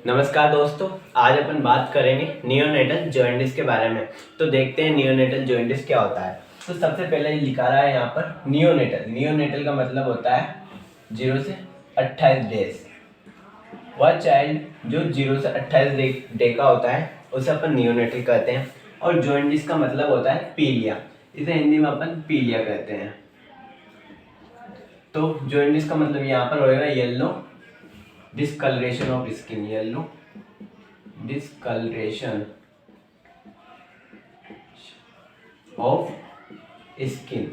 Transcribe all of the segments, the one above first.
नमस्कार दोस्तों, आज अपन बात करेंगे नियोनेटल जॉइंटिस के बारे में। तो देखते हैं नियोनेटल जॉइंटिस क्या होता है। तो सबसे पहले लिखा रहा है यहाँ पर नियोनेटल। नियोनेटल का मतलब होता है 0 से 28 डेज। वह चाइल्ड जो 0 से 28 डे का होता है उसे अपन नियोनेटल कहते हैं। और जॉइंटिस का मतलब होता है पीलिया, इसे हिंदी में अपन पीलिया कहते हैं। तो जॉइंटिस का मतलब यहाँ पर होएगा yellow discoloration of skin, yellow discoloration of skin,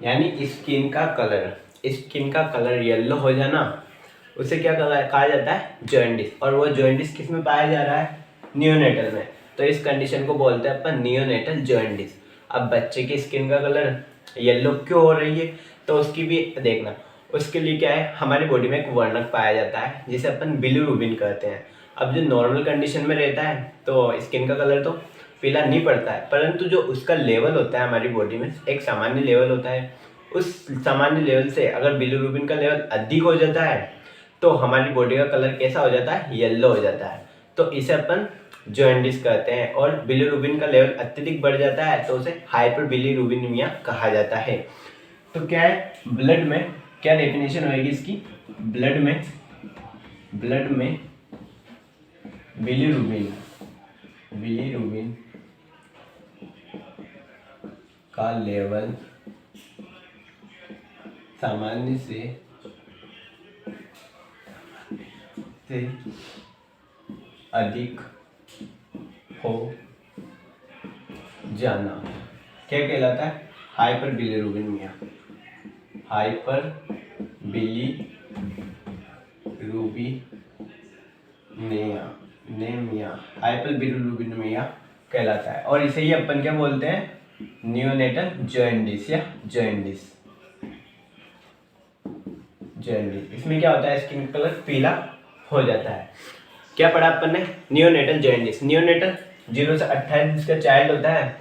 यानी स्किन का कलर येलो हो जाना, उसे क्या कहा जाता है? जॉइंटिस। और वो जॉइंटिस किस में पाया जा रहा है? नियोनेटल में। तो इस कंडीशन को बोलते हैं अपन नियोनेटल जॉइंटिस। अब बच्चे की स्किन का कलर येलो क्यों हो रही है, तो उसकी भी देखना। उसके लिए क्या है, हमारी बॉडी में एक वर्णक पाया जाता है जिसे अपन बिलीरुबिन कहते हैं। अब जो नॉर्मल कंडीशन में रहता है तो स्किन का कलर तो पीला नहीं पड़ता है, परंतु जो उसका लेवल होता है हमारी बॉडी में, एक सामान्य लेवल होता है, उस सामान्य लेवल से अगर बिलीरुबिन का लेवल अधिक हो जाता है तो हमारी बॉडी का कलर कैसा हो जाता है? येलो हो जाता है। तो इसे अपन जॉइंटिस कहते हैं। और बिलीरुबिन का लेवल अत्यधिक बढ़ जाता है तो उसे हाइपर बिलीरुबिनेमिया कहा जाता है। तो क्या है, ब्लड में क्या डेफिनेशन होगी इसकी? ब्लड में बिलीरुबिन का लेवल सामान्य से अधिक हो जाना क्या कहलाता है? हाइपर बिलीरुबिनेमिया। हाइपर बिलीरुबिनेमिया कहलाता है। और इसे ही अपन क्या बोलते हैं? नियोनेटल जॉइंटिस या जॉइंटिस। इसमें क्या होता है? स्किन कलर पीला हो जाता है। क्या पढ़ा अपन ने? Neonatal jaundice. नियोनेटल 0 से 28 का चाइल्ड होता है।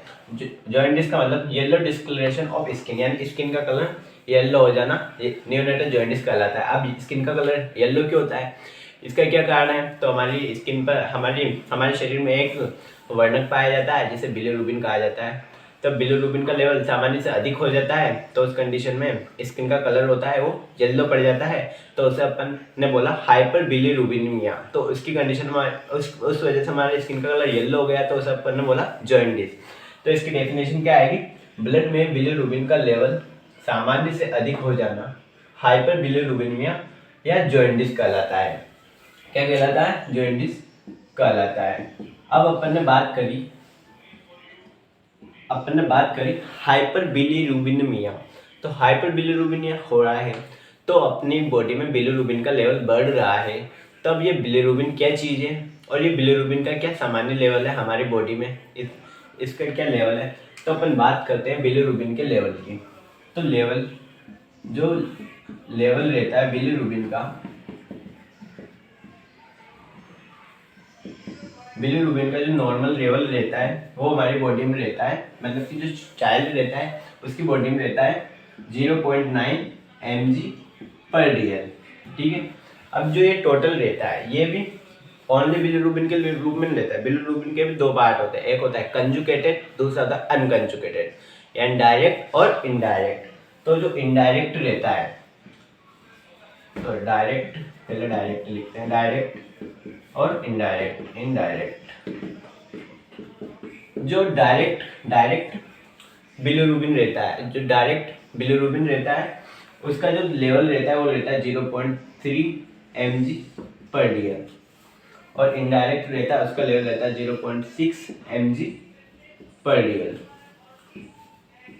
जॉइंटिस का मतलब येलो डिस्कलरेशन ऑफ स्किन, यानी स्किन का कलर येलो हो जाना, ये नियोनेटल जॉइंटिस कहलाता है। अब स्किन का कलर येलो क्यों होता है, इसका क्या कारण है? तो हमारी स्किन पर हमारे शरीर में एक वर्णक पाया जाता है जिसे बिलीरुबिन कहा जाता है। तब बिलीरुबिन का लेवल सामान्य से अधिक हो जाता है तो उस कंडीशन में स्किन का कलर होता है वो येलो पड़ जाता है, तो उसे अपन ने बोला हाइपर बिलीरुबिनेमिया। तो उसकी कंडीशन में उस वजह से हमारे स्किन का कलर येलो हो गया तो उसे अपन ने बोला जॉइंटिस। तो इसकी डेफिनेशन क्या आएगी? ब्लड में बिलीरुबिन का लेवल सामान्य से अधिक हो जाना हाइपर बिलीरुबिनेमिया या जॉइंटिस कहलाता है। क्या कहलाता है? जॉइंटिस कहलाता है। अब अपन ने बात करी हाइपर बिलीरुबिनेमिया। तो हाइपर बिलीरुबिनेमिया हो रहा है तो अपनी बॉडी में बिलीरुबिन का लेवल बढ़ रहा है। तब ये बिलीरुबिन क्या चीज़ है और ये बिलीरुबिन का क्या सामान्य लेवल है हमारी बॉडी में, इसका क्या लेवल है? तो अपन बात करते हैं बिलीरुबिन के लेवल की। तो जो लेवल रहता है बिलीरुबिन का जो नॉर्मल लेवल रहता है वो हमारी बॉडी में रहता है, मतलब कि जो चाइल्ड रहता है उसकी बॉडी में रहता है 0.9 mg/dl। ठीक है। अब जो ये टोटल रहता है ये भी ओनली बिलीरुबिन के रूप में रहता है। बिलीरुबिन के भी दो पार्ट होते हैं, एक होता है कंजुगेटेड, दूसरा होता है अनकंजुगेटेड, यानी डायरेक्ट और इनडायरेक्ट। तो जो इनडायरेक्ट रहता है, तो पहले डायरेक्ट लिखते हैं, डायरेक्ट और इनडायरेक्ट। जो डायरेक्ट बिलीरुबिन रहता है, उसका जो लेवल रहता है वो रहता है 0.3 mg/dl। और इनडायरेक्ट रहता है उसका लेवल रहता है 0.6 mg/dl।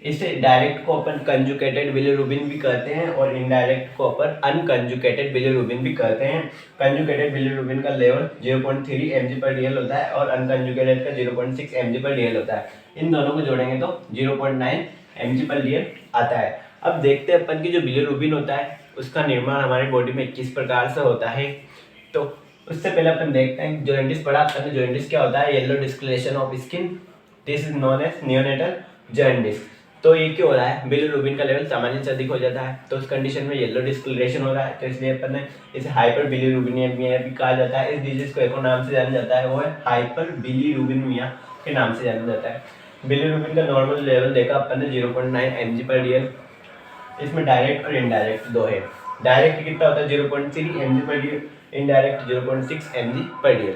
इसे डायरेक्ट को अपन कंजुगेटेड बिलीरुबिन भी कहते हैं और इनडायरेक्ट को अपन अनकंजुगेटेड बिलीरुबिन भी कहते हैं। कंजुगेटेड बिलीरुबिन का लेवल 0.3 mg/dl होता है और अनकंजुगेटेड का 0.6 mg/dl होता है। इन दोनों को जोड़ेंगे तो 0.9 mg/dl आता है। अब देखते हैं अपन की जो बिलीरुबिन होता है उसका निर्माण हमारी बॉडी में किस प्रकार से होता है। तो उससे पहले अपन देखते हैं जॉइंटिस पढ़ा अपन ने। जॉइंटिस क्या होता है? Yellow discoloration of skin, this is known as neonatal jaundice. तो ये क्यों हो रहा है, बिलीरुबिन का लेवल सामान्य से अधिक हो जाता है, तो उस कंडीशन में येलो डिस्कलरेशन हो रहा है, तो इसलिए अपन ने इसे हाइपर बिलीरुबिनिया भी कहा जाता है। इस डिजीज को एक और नाम से जाना जाता है, वो है हाइपर बिलीरुबिनिया के नाम से जाना जाता है। बिलीरुबिन का नॉर्मल लेवल देखा अपन ने 0.9 mg/dl। इसमें डायरेक्ट और इनडायरेक्ट दो है। डायरेक्ट कितना होता है 0.3 mg/dl, इनडायरेक्ट 0.6 mg/dl।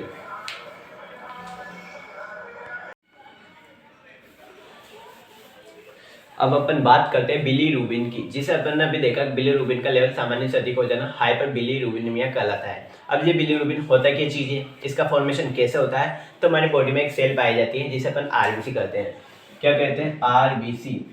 अब अपन बात करते हैं बिलीरुबिन की, जिसे अपन ने अभी देखा बिलीरुबिन का लेवल सामान्य से अधिक हो जाना हाइपर बिलीरुबिनिमिया कहलाता है। अब ये बिलीरुबिन होता क्या चीज़ है, इसका फॉर्मेशन कैसे होता है, तो हमारी बॉडी में एक सेल पाई जाती है जिसे अपन आरबीसी कहते हैं। क्या कहते हैं, आरबीसी,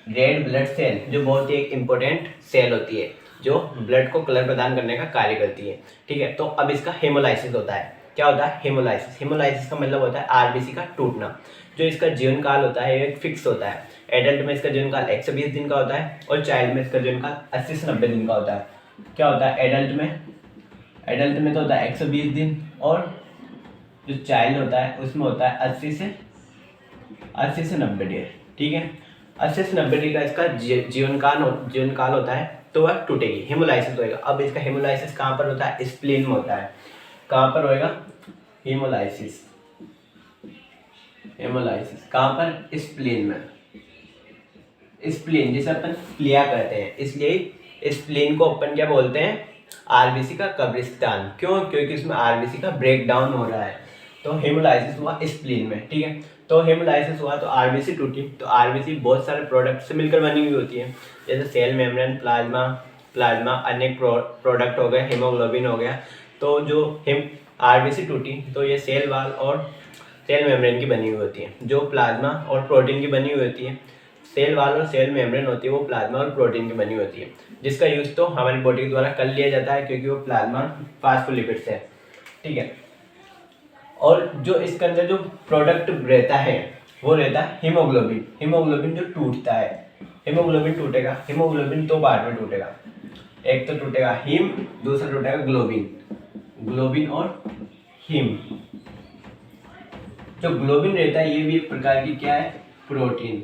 रेड ब्लड सेल, जो बहुत ही एक इम्पोर्टेंट सेल होती है जो ब्लड को कलर प्रदान करने का कार्य करती है। ठीक है, तो अब इसका हेमोलाइसिस होता है। क्या होता है, हेमोलाइसिस। हेमोलाइसिस का मतलब होता है आरबीसी का टूटना। जो इसका जीवन काल होता है एक फिक्स होता है। एडल्ट में इसका जीवन काल 120 दिन का होता है और चाइल्ड में इसका जीवन काल 80 से 90 दिन का होता है। क्या होता है, एडल्ट में तो होता है 120 दिन, और जो चाइल्ड होता है उसमें होता है 80 से 90 दिन। ठीक है, 80 से 90 दिन का इसका जीवन काल होता है, तो वह टूटेगी, हेमोलाइसिस होएगा। अब इसका हेमोलाइसिस कहाँ पर होता है, स्प्लीन में होता है। कहाँ पर होएगा, हेमोलाइसिस कहाँ पर, स्प्लीन में। स्प्लीन जिसे अपन प्लिया कहते हैं, इसलिए स्प्लीन को अपन क्या बोलते हैं, आरबीसी का कब्रिस्तान। क्यों, क्योंकि इसमें आरबीसी का ब्रेक डाउन हो रहा है। तो हेमोलाइसिस हुआ स्प्लीन में। ठीक है, तो हेमोलाइसिस हुआ तो आरबीसी टूटी। तो आरबीसी बहुत सारे प्रोडक्ट से मिलकर बनी हुई होती है, जैसे सेल मेम्ब्रेन, प्लाज्मा अनेक प्रोडक्ट हो गए, हीमोग्लोबिन हो गया। तो जो आरबीसी टूटी तो ये सेल वाल और सेल मेम्ब्रेन की बनी हुई होती है, जो प्लाज्मा और प्रोटीन की बनी हुई होती है। सेल वाल और सेल मेम्ब्रेन होती है वो प्लाज्मा और प्रोटीन की बनी होती है, जिसका यूज़ तो हमारी बॉडी के द्वारा कर लिया जाता है क्योंकि वो प्लाज्मा फास्फोलिपिड्स है। ठीक है, और जो इसके अंदर जो प्रोडक्ट रहता है वो रहता है हीमोग्लोबिन। हीमोग्लोबिन जो टूटता है, हीमोग्लोबिन टूटेगा, हीमोग्लोबिन दो पार्ट में टूटेगा। एक तो टूटेगा हीम, दूसरा टूटेगा ग्लोबिन और हीम। जो ग्लोबिन रहता है ये भी एक प्रकार की क्या है, प्रोटीन।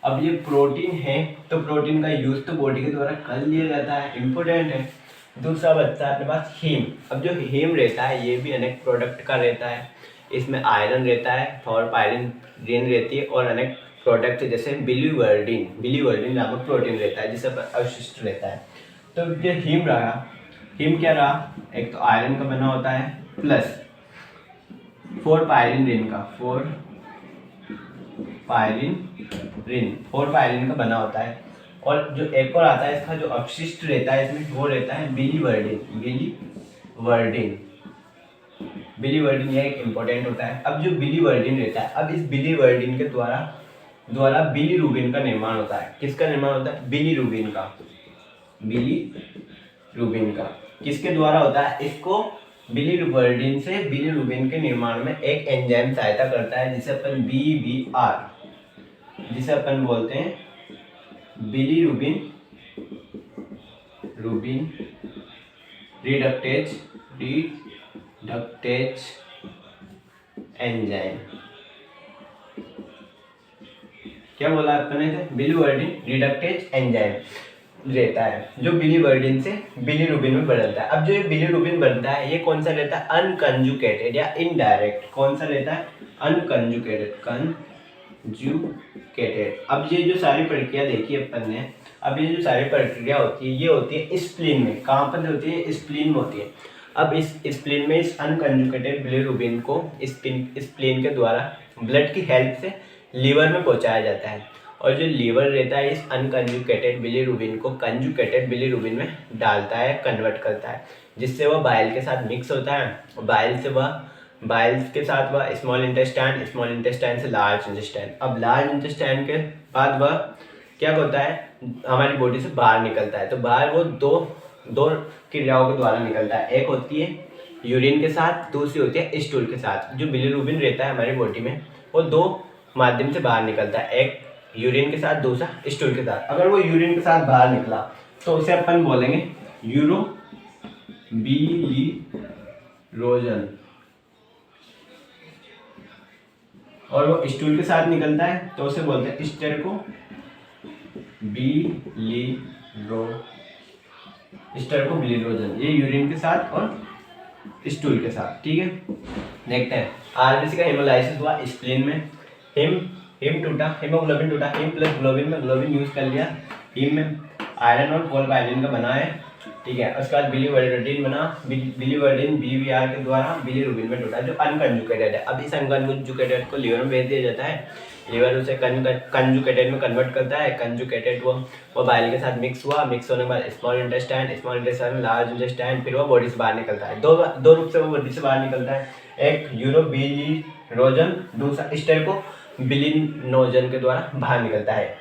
अब ये प्रोटीन है तो प्रोटीन का यूज तो बॉडी के द्वारा कर लिया जाता है, इम्पोर्टेंट है। दूसरा बचता है अपने पास हीम। अब जो हीम रहता है ये भी अनेक प्रोडक्ट का रहता है। इसमें आयरन रहता है और पायरिन रहती है, और अनेक प्रोडक्ट जैसे बिलीवर्डिन नामक प्रोटीन रहता है जिससे अवशिष्ट रहता है। तो ये हीम क्या रहा, एक तो आयरन का बना होता है प्लस 4 पायरिन का बना होता है। और जो एक और आता है इसका जो अपशिष्ट रहता है इसमें, वो रहता है बिलीवर्डिन यह एक इम्पोर्टेंट होता है। अब जो बिलीवर्डिन रहता है, अब इस बिलीवर्डिन के द्वारा बिलीरुबिन का निर्माण होता है। किसका निर्माण होता है, बिलीरुबिन का किसके द्वारा होता है, इसको बिलीरुबिन से बिलीरुबिन के निर्माण में एक एंजाइम सहायता करता है जिसे अपन जिसे अपन बोलते हैं बिलीरुबिन रिडक्टेज एंजाइम। क्या बोला अपने से, बिलीवर्डिन रिडक्टेज एंजाइम रहता है जो बिलीवर्डिन से बिलीरुबिन में बदलता है। अब जो ये बिलीरुबिन बनता है ये कौन सा रहता है, अनकंजुकेटेड या इनडायरेक्ट। कौन सा रहता है, अनकंजुकेटेड। अब ये जो सारी प्रक्रिया देखी अपन ने, अब ये जो सारी प्रक्रिया होती है ये होती है स्प्लीन में। कहाँ पर होती है, स्प्लीन में होती है। अब इस स्प्लीन में इस अनकंजुकेटेड बिलीरुबिन को स्प्लीन के द्वारा ब्लड की हेल्प से लीवर में पहुंचाया जाता है, और जो लीवर रहता है इस अनकंजुकेटेड बिलीरुबिन को कंजुकेटेड बिलीरुबिन में डालता है, कन्वर्ट करता है, जिससे वह बाइल के साथ मिक्स होता है। बाइल के साथ वह स्मॉल इंटेस्टाइन से लार्ज इंटेस्टाइन। अब लार्ज इंटेस्टाइन के बाद वह क्या होता है, हमारी बॉडी से बाहर निकलता है। तो बाहर वो दो क्रियाओं के द्वारा निकलता है। एक होती है यूरिन के साथ, दूसरी होती है स्टूल के साथ। जो बिलीरुबिन रहता है हमारी बॉडी में वो दो माध्यम से बाहर निकलता है, एक यूरिन के साथ, दूसरा स्टूल के साथ। अगर वो यूरिन के साथ बाहर निकला तो उसे अपन बोलेंगे यूरोबिलिरोजन, और वो स्टूल के साथ निकलता है तो उसे बोलते हैं स्टेरको बिलीरोजन। ये यूरिन के साथ और स्टूल के साथ, ठीक है। देखते हैं आरबीसी का हेमोलाइसिस हुआ स्प्लीन में, हिम टूटा, हीमोग्लोबिन टूटा, हिम प्लस ग्लोबिन में ग्लोबिन यूज कर लिया, हिम में आयरन और कोल्ब आयरन का बना है, ठीक है। उसके बाद बिलीवर्डिन बना, बिलीवर्डिन बीवीआर के द्वारा बिलीरुबिन में टूटा जो अनकंजुकेटेड है। अब इस अनकंजुकेटेड को लीवर में भेज दिया जाता है, लीवर उसे कंजुकेटेड में कन्वर्ट करता है, कंजुकेटेड वो बाइल के साथ मिक्स हुआ, मिक्स होने के बाद स्मॉल इंटेस्टाइन में लार्ज इंटेस्टाइन, फिर वो बॉडी से बाहर निकलता है। दो रूप से वो बॉडी से बाहर निकलता है, एक यूरोबिलिरोजन, दूसरा स्टेरको बिलिनोजन के द्वारा बाहर निकलता है।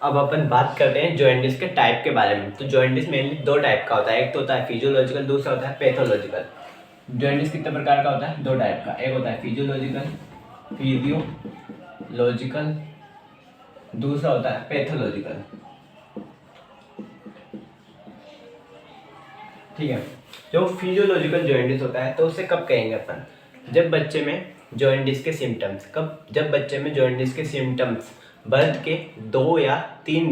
अब अपन बात करते हैं जॉइंटिस के टाइप के बारे में। तो जॉइंटिस मेनली दो टाइप का होता है, एक तो होता है फिजियोलॉजिकल, दूसरा होता है पैथोलॉजिकल। जॉइंटिस कितने प्रकार का होता है? दो टाइप का, एक होता है फिजियोलॉजिकल, दूसरा होता है पैथोलॉजिकल, ठीक है। जो फिजियोलॉजिकल जॉइंटिस होता है तो उसे कब कहेंगे अपन? जब बच्चे में जॉइंटिस के सिम्टम्स, जब बच्चे में जॉइंटिस के सिम्टम्स बर्थ के 2 या 3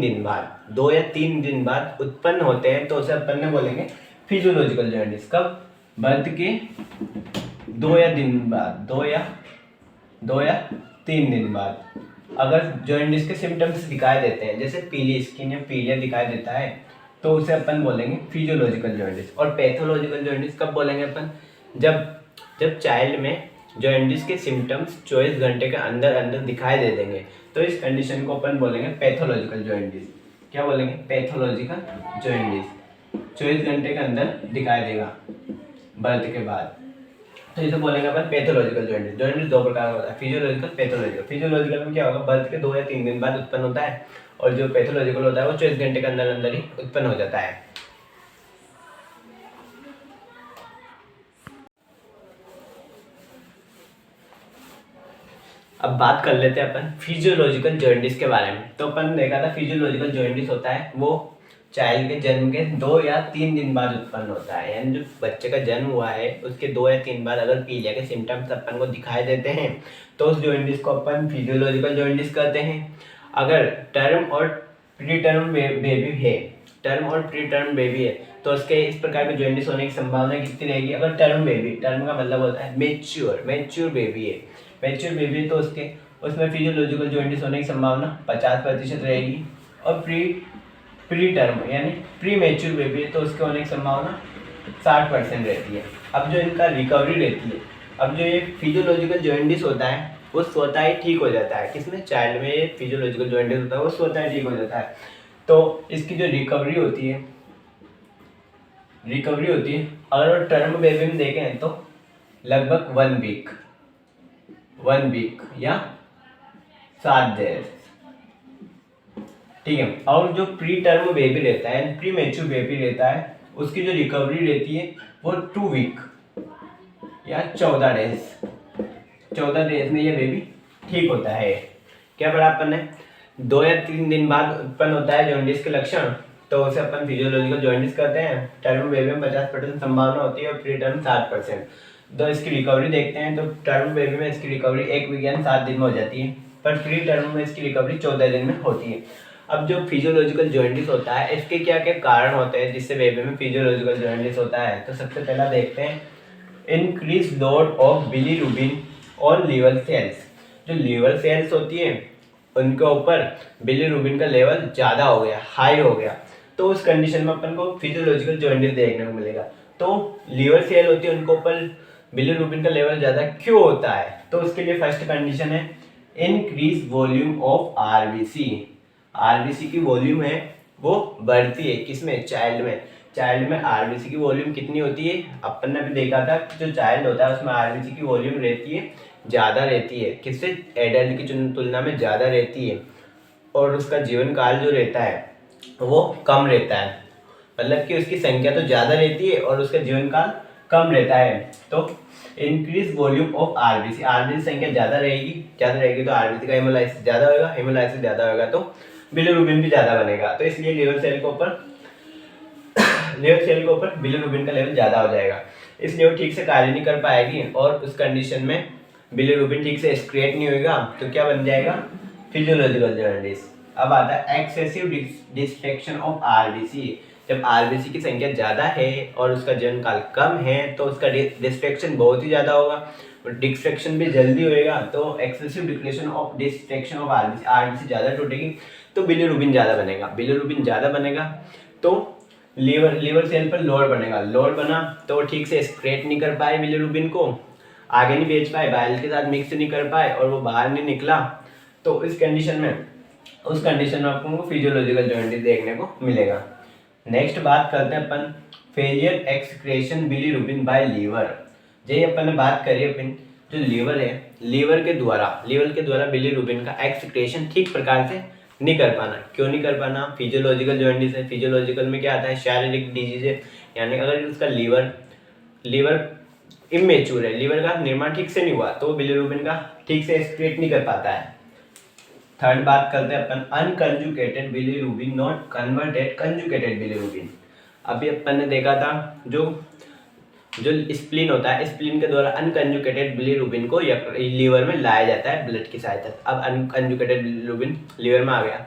दिन बाद उत्पन्न होते हैं तो उसे अपन ने बोलेंगे फिजियोलॉजिकल जॉइंटिस। कब? बर्थ के 2 या 3 दिन बाद अगर जॉइंटिस के सिम्टम्स दिखाई देते हैं, जैसे पीली स्किन या पीलिया दिखाई देता है, तो उसे अपन बोलेंगे फिजियोलॉजिकल जॉइंटिस। और पैथोलॉजिकल जॉइंटिस कब बोलेंगे अपन? जब चाइल्ड में जॉइंटिस के सिम्टम्स 24 घंटे के अंदर दिखाई दे देंगे तो इस कंडीशन को अपन बोलेंगे पैथोलॉजिकल जॉइंटिस। क्या बोलेंगे? Pathological jaundice. 24 घंटे के अंदर दिखाई देगा बर्थ के बाद, तो इसे बोलेंगे अपन पैथोलॉजिकल जॉइंटिस। जॉइंटिस दो प्रकार का होता है, फिजियोलॉजिकल, पैथोलॉजिकल। फिजियोलॉजिकल में क्या होगा? बर्थ के 2 या 3 दिन बाद उत्पन्न होता है, और जो पैथोलॉजिकल होता है वो 24 घंटे के अंदर ही उत्पन्न हो जाता है। अब बात कर लेते हैं अपन फिजियोलॉजिकल जॉइंटिस के बारे में। तो अपन देखा था फिजियोलॉजिकल जॉइंटिस होता है वो चाइल्ड के जन्म के 2 या 3 दिन बाद उत्पन्न होता है, यानी जो बच्चे का जन्म हुआ है उसके 2 या 3 बाद अगर पीलिया के सिम्टम्स अपन को दिखाई देते हैं तो उस जॉइंटिस को अपन फिजियोलॉजिकल जॉइंटिस कहते हैं। अगर टर्म और प्री टर्म बेबी है तो उसके इस प्रकार के जॉइंटिस होने की संभावना कितनी रहेगी? अगर टर्म का मतलब होता है मैच्योर बेबी है तो उसमें फिजियोलॉजिकल जॉइंटिस होने की संभावना 50% रहेगी। और प्री टर्म यानी प्री मैच्योर बेबी है तो उसके होने की संभावना 60% रहती है। अब जो इनका रिकवरी रहती है, अब जो ये फिजियोलॉजिकल जॉइंटिस होता है वो स्वतः ही ठीक हो जाता है। किसमें? चाइल्ड में ये फिजियोलॉजिकल जॉइंटिस होता है वो स्वतः ही ठीक हो जाता है। तो इसकी जो रिकवरी होती है अगर टर्म बेबी में देखें तो लगभग 1 वीक या 7 दिन, ठीक है। और जो प्री टर्म बेबी रहता है, प्री मैच्योर बेबी रहता है, उसकी जो रिकवरी रहती है वो 2 वीक या 14 डेज में ये बेबी ठीक होता है। क्या पढ़ा अपन ने? 2 या 3 दिन बाद उत्पन्न होता है जॉइंटिस के लक्षण, तो उसे अपन फिजियोलॉजिकल जॉइंटिस कहते हैं। टर्म बेबी में 50% संभावना होती है और प्री टर्म 60%। तो इसकी रिकवरी देखते हैं तो टर्म बेबी में इसकी रिकवरी 1 वीक यानी 7 दिन में हो जाती है, पर प्री टर्म में इसकी रिकवरी 14 दिन में होती है। अब जो फिजियोलॉजिकल जॉइंटिस होता है इसके क्या क्या कारण होते हैं जिससे बेबी में फिजियोलॉजिकल जॉइंटिस होता है? तो सबसे पहला देखते हैं increase load of bilirubin on liver cells. जो लीवर सेल्स होती है उनके ऊपर बिलीरुबिन का लेवल ज़्यादा हो गया, हाई हो गया, तो उस कंडीशन में अपन को फिजियोलॉजिकल जॉइंटिस देखने को मिलेगा। तो लीवर सेल होती है उनके ऊपर बिलीरुबिन का लेवल ज़्यादा क्यों होता है? तो उसके लिए फर्स्ट कंडीशन है इंक्रीज वॉल्यूम ऑफ आरबीसी की वॉल्यूम है वो बढ़ती है। किसमें? चाइल्ड में आरबीसी की वॉल्यूम कितनी होती है? अपन ने भी देखा था जो चाइल्ड होता है उसमें आरबीसी की वॉल्यूम रहती है, ज़्यादा रहती है। किससे? एडल्ट की तुलना में ज़्यादा रहती है, और उसका जीवन काल जो रहता है वो कम रहता है। मतलब कि उसकी संख्या तो ज़्यादा रहती है और उसका जीवन काल कम रहता है। तो इंक्रीज वॉल्यूम ऑफ आरबीसी संख्या ज़्यादा रहेगी तो आरबीसी का हेमोलाइसिस ज़्यादा होगा तो बिलीरुबिन भी ज़्यादा बनेगा। तो इसलिए लीवर सेल के ऊपर बिलीरुबिन का लेवल ज़्यादा हो जाएगा। इसलिए वो ठीक से कार्य नहीं कर पाएगी और उस कंडीशन में बिलीरुबिन ठीक से एक्सक्रिएट नहीं होगा तो क्या बन जाएगा, फिजियोलॉजिकल जॉन्डिस। अब आता है एक्सेसिव डिस्ट्रैक्शन ऑफ आरबीसी। जब आरबीसी की संख्या ज़्यादा है और उसका जीवनकाल कम है तो उसका डिस्ट्रैक्शन बहुत ही ज़्यादा होगा, डिस्ट्रैक्शन भी जल्दी होएगा तो excessive distraction of RBC, RBC ज़्यादा टूटेगी तो बिलीरुबिन ज़्यादा बनेगा, बिलीरुबिन ज़्यादा बनेगा तो लीवर सेल पर लोड बनेगा, लोड बना तो वो ठीक से एक्सक्रीट नहीं कर पाए बिलीरुबिन को, आगे नहीं भेज पाए, बाइल के साथ मिक्स नहीं कर पाए और वो बाहर नहीं निकला। तो उस कंडीशन में आपको फिजियोलॉजिकल जॉन्डिस देखने को मिलेगा। नेक्स्ट बात करते हैं अपन failure excretion bilirubin by liver. जे अपन ने बात करी अपन जो लीवर है, लीवर के द्वारा बिलीरुबिन का एक्सक्रेशन ठीक प्रकार से नहीं कर पाना। क्यों नहीं कर पाना, फिजियोलॉजिकल जॉन्डिस है। फिजियोलॉजिकल में क्या आता है, शारीरिक डिजीज है, यानी अगर उसका लीवर इमेच्योर है, लीवर का निर्माण ठीक से नहीं हुआ तो बिलीरुबिन का ठीक से एक्सक्रीट नहीं कर पाता है। थर्ड बात करते हैं अपन unconjugated bilirubin not converted conjugated bilirubin. अभी अपन ने देखा था जो स्प्लीन होता है, स्प्लीन के द्वारा अनकंजुगेटेड बिलीरुबिन को लीवर में लाया जाता है ब्लड की सहायता से। अब अनकंजुगेटेड बिलीरुबिन लीवर में आ गया,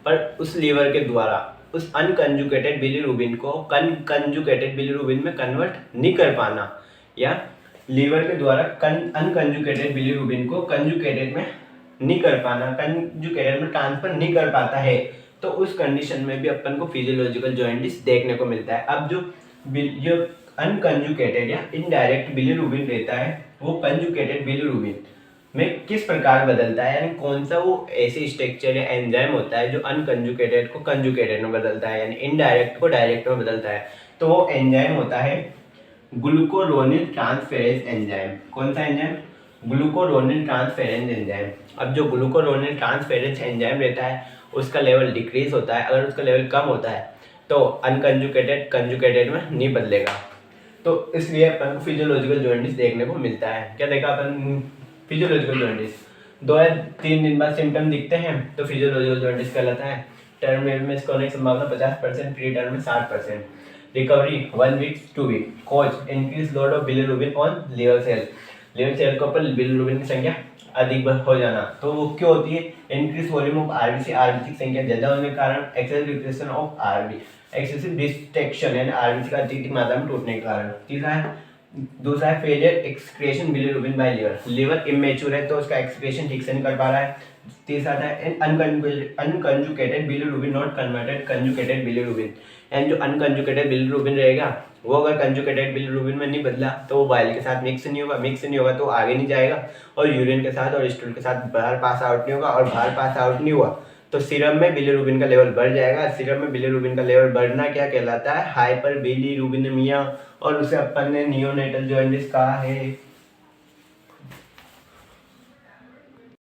पर उस लीवर के द्वारा उस अनकंजुगेटेड बिलीरुबिन को कंजुगेटेड बिलीरुबिन में कन्वर्ट नहीं कर पाना, या लीवर के द्वारा अनकंजुगेटेड बिलीरुबिन को कंजुगेटेड में नहीं कर पाना, कंजुगेटेड में ट्रांसफर नहीं कर पाता है, तो उस कंडीशन में भी अपन को फिजियोलॉजिकल जॉन्डिस देखने को मिलता है। अब जो अनकंजुगेटेड या इनडायरेक्ट बिलीरुबिन रहता है वो कंजुगेटेड बिलीरुबिन में किस प्रकार बदलता है, यानी कौन सा वो ऐसे स्ट्रक्चर या एंजाइम होता है जो अनकंजुगेटेड को कंजुगेटेड में बदलता है, यानी इनडायरेक्ट को डायरेक्ट में बदलता है। तो वो एंजाइम होता है ग्लूकोरोनिल ट्रांसफेरेज एंजाइम। कौन सा एंजाइम, ग्लूकोरोनिल ट्रांसफेरेज एंजाइम। अब जो ग्लूकोरोनिल ट्रांसफेरेज एंजाइम रहता है उसका लेवल डिक्रीज होता है, अगर उसका लेवल कम होता है तो अनकंजुगेटेड कंजुगेटेड में नहीं बदलेगा, तो इसलिए अपन को फिजियोलॉजिकल जॉन्डिस देखने को मिलता है। क्या देखा अपन, फिजियोलॉजिकल जॉन्डिस 2 या 3 दिन बाद सिम्टम दिखते हैं तो फिजियोलॉजिकल जॉन्डिस कहलाता है। टर्म में इसका होने की संभावना 50%, प्री टर्म में 60%। Recovery 1 week 2 week. Cause increase load of bilirubin on liver cell के ऊपर बिलीरुबिन की संख्या अधिक हो जाना। तो वो क्यों होती है, इंक्रीज वॉल्यूम ऑफ आरबीसी की संख्या ज्यादा होने के कारण, excessive of RB, excessive destruction यानी आरबीसी का अत्यधिक मात्रा में टूटने के कारण। दूसरा है failure excretion bilirubin by liver immature है तो उसका एक्सक्रीशन ठीक से नहीं कर पा रहा है। तीसरा है unconjugated bilirubin not converted conjugated bilirubin, and जो अनकंजुगेटेड बिलीरुबिन रहेगा वो अगर कंजुगेटेड बिलीरुबिन में नहीं बदला तो वो बाइल के साथ मिक्स नहीं होगा तो आगे नहीं जाएगा और यूरिन के साथ और स्टूल के साथ बाहर पास आउट नहीं होगा, और बाहर पास आउट नहीं हुआ तो सीरम में बिलीरुबिन का लेवल बढ़ जाएगा। सीरम में बिलीरुबिन का लेवल बढ़ना क्या कहलाता है, हाइपर बिलीरुबिनेमिया, और उसे अपन ने नियोनेटल जॉन्डिस कहा है।